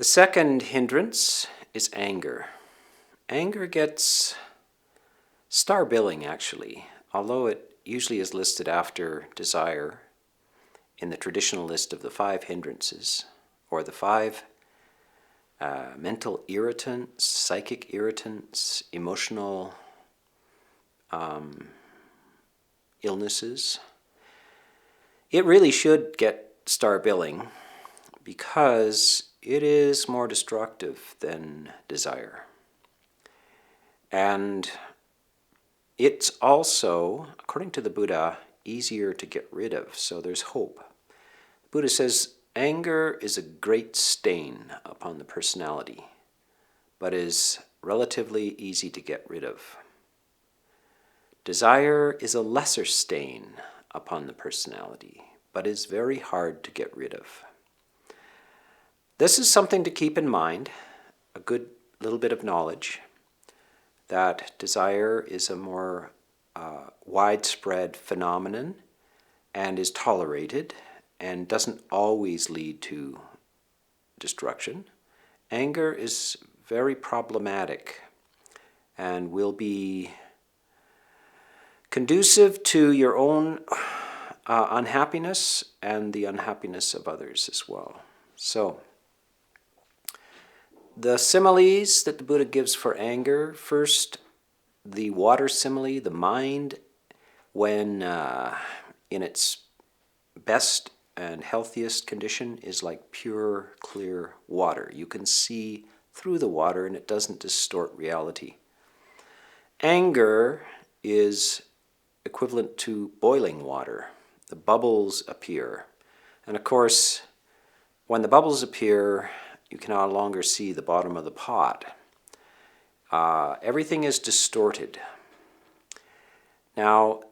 The second hindrance is anger. Anger gets star billing, actually, although it usually is listed after desire in the traditional list of the five hindrances, or the five mental irritants, psychic irritants, emotional illnesses. It really should get star billing because it is more destructive than desire. And it's also, according to the Buddha, easier to get rid of, so there's hope. The Buddha says anger is a great stain upon the personality, but is relatively easy to get rid of. Desire is a lesser stain upon the personality, but is very hard to get rid of. This is something to keep in mind, a good little bit of knowledge, that desire is a more widespread phenomenon and is tolerated and doesn't always lead to destruction. Anger is very problematic and will be conducive to your own unhappiness and the unhappiness of others as well. So, the similes that the Buddha gives for anger, first, the water simile, the mind, when in its best and healthiest condition, is like pure, clear water. You can see through the water and it doesn't distort reality. Anger is equivalent to boiling water. The bubbles appear. And of course, when the bubbles appear, you can no longer see the bottom of the pot. Everything is distorted. Now,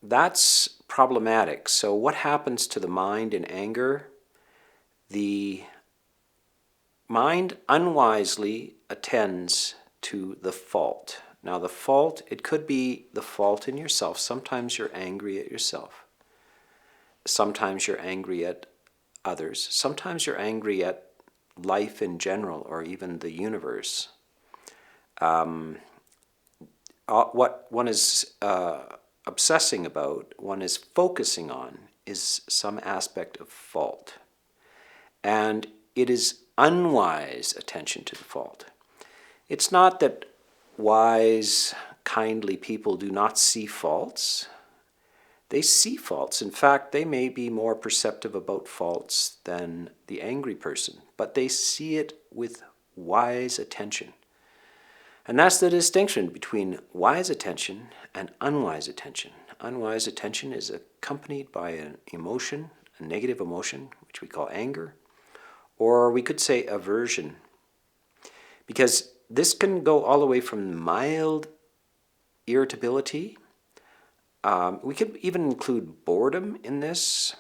that's problematic. So what happens to the mind in anger? The mind unwisely attends to the fault. Now, the fault, it could be the fault in yourself. Sometimes you're angry at yourself. Sometimes you're angry at others. Sometimes you're angry at life in general, or even the universe. What one is obsessing about, one is focusing on, is some aspect of fault. And it is unwise attention to the fault. It's not that wise, kindly people do not see faults. They see faults. In fact, they may be more perceptive about faults than the angry person, but they see it with wise attention. And that's the distinction between wise attention and unwise attention. Unwise attention is accompanied by an emotion, a negative emotion, which we call anger, or we could say aversion, because this can go all the way from mild irritability. We could even include boredom in this.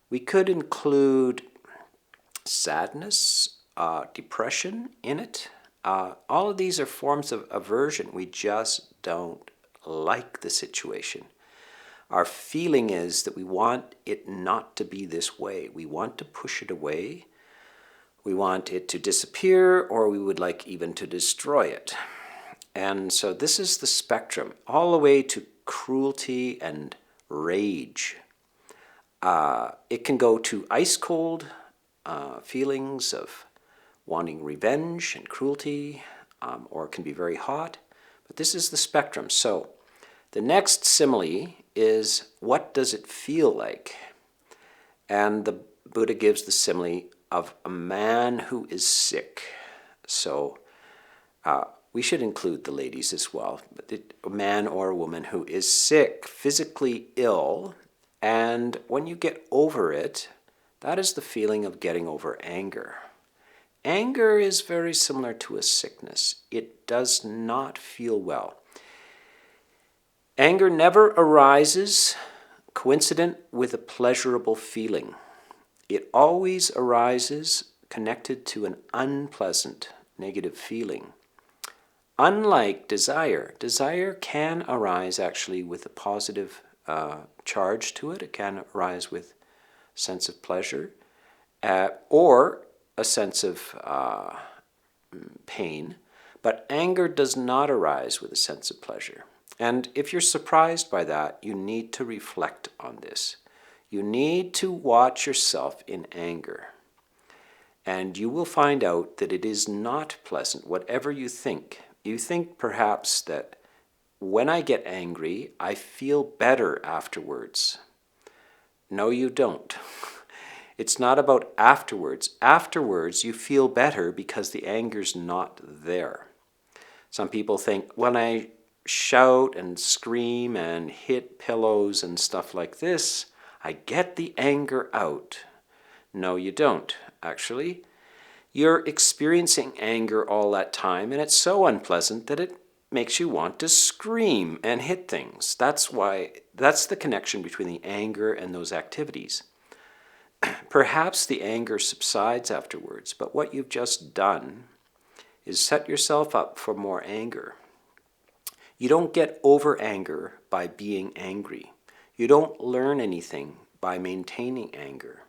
We could include sadness, depression in it. All of these are forms of aversion. We just don't like the situation. Our feeling is that we want it not to be this way. We want to push it away. We want it to disappear, or we would like even to destroy it. And so this is the spectrum, all the way to cruelty and rage. It can go to ice cold feelings of wanting revenge and cruelty, or it can be very hot. But this is the spectrum. So the next simile is, what does it feel like? And the Buddha gives the simile of a man who is sick. So we should include the ladies as well. A man or a woman who is sick, physically ill, and when you get over it, that is the feeling of getting over anger. Anger is very similar to a sickness. It does not feel well. Anger never arises coincident with a pleasurable feeling. It always arises connected to an unpleasant, negative feeling. Unlike desire, desire can arise actually with a positive charge to it. It can arise with a sense of pleasure, or a sense of pain, but anger does not arise with a sense of pleasure. And if you're surprised by that, you need to reflect on this. You need to watch yourself in anger. And you will find out that it is not pleasant, whatever you think. You think perhaps that when I get angry, I feel better afterwards. No, you don't. It's not about afterwards. Afterwards, you feel better because the anger's not there. Some people think, when I shout and scream and hit pillows and stuff like this, I get the anger out. No, you don't, actually. You're experiencing anger all that time, and it's so unpleasant that it makes you want to scream and hit things. That's the connection between the anger and those activities. Perhaps the anger subsides afterwards, but what you've just done is set yourself up for more anger. You don't get over anger by being angry. You don't learn anything by maintaining anger.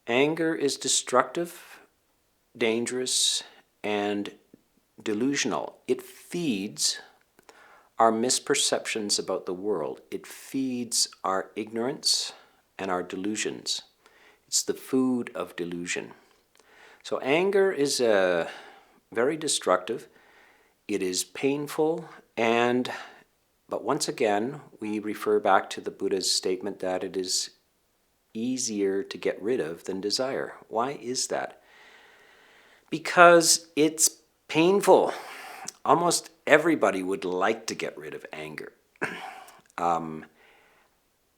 Anger is destructive, dangerous, and delusional. It feeds our misperceptions about the world. It feeds our ignorance and our delusions. It's the food of delusion. So anger is very destructive. It is painful, but once again, we refer back to the Buddha's statement that it is easier to get rid of than desire. Why is that? Because it's painful. Almost everybody would like to get rid of anger. And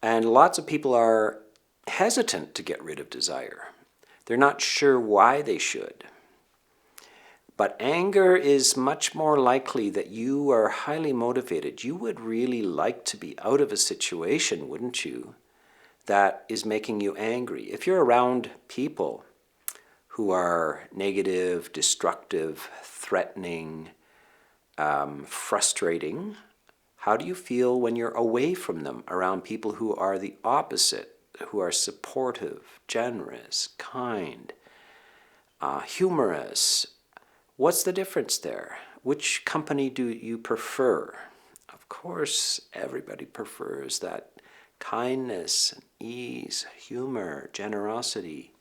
lots of people are hesitant to get rid of desire. They're not sure why they should. But anger is much more likely that you are highly motivated. You would really like to be out of a situation, wouldn't you, that is making you angry. If you're around people who are negative, destructive, threatening, frustrating, how do you feel when you're away from them, around people who are the opposite, who are supportive, generous, kind, humorous? What's the difference there? Which company do you prefer? Of course, everybody prefers that kindness, ease, humor, generosity,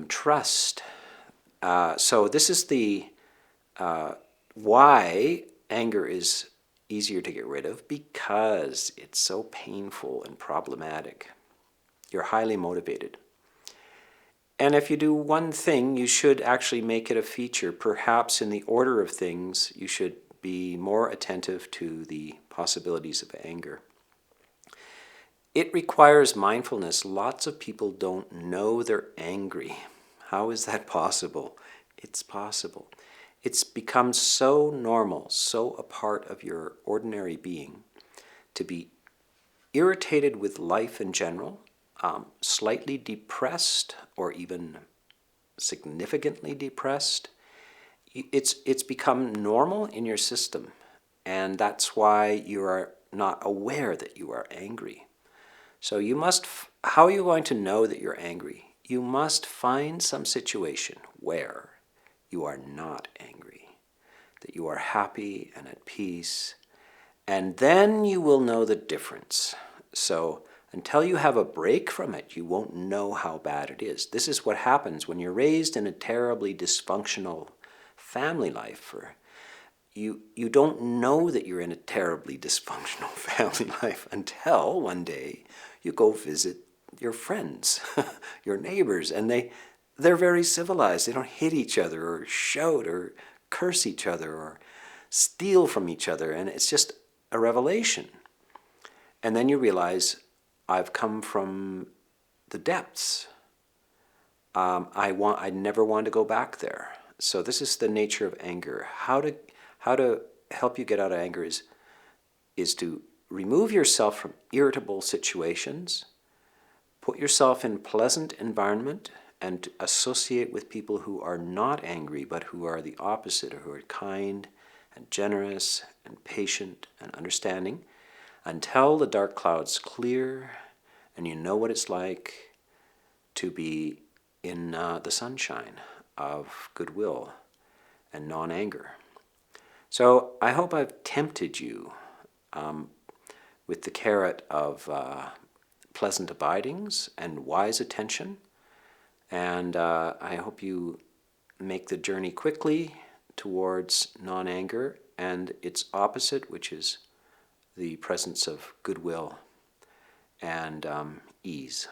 trust. So this is the why anger is easier to get rid of, because it's so painful and problematic. You're highly motivated. And if you do one thing, you should actually make it a feature. Perhaps in the order of things, you should be more attentive to the possibilities of anger. It requires mindfulness. Lots of people don't know they're angry. How is that possible? It's possible. It's become so normal, so a part of your ordinary being, to be irritated with life in general, slightly depressed or even significantly depressed. It's become normal in your system, and that's why you are not aware that you are angry. So how are you going to know that you're angry? You must find some situation where you are not angry, that you are happy and at peace, and then you will know the difference. So until you have a break from it, you won't know how bad it is. This is what happens when you're raised in a terribly dysfunctional family life. Or you don't know that you're in a terribly dysfunctional family life until one day you go visit your friends, your neighbors, and they're very civilized. They don't hit each other or shout or curse each other or steal from each other, and it's just a revelation. And then you realize, I've come from the depths. I never want to go back there. So this is the nature of anger. How to help you get out of anger is to remove yourself from irritable situations, put yourself in pleasant environment, and associate with people who are not angry, but who are the opposite, or who are kind and generous and patient and understanding, until the dark clouds clear and you know what it's like to be in the sunshine of goodwill and non-anger. So I hope I've tempted you with the carrot of pleasant abidings and wise attention, and I hope you make the journey quickly towards non-anger and its opposite, which is the presence of goodwill and ease.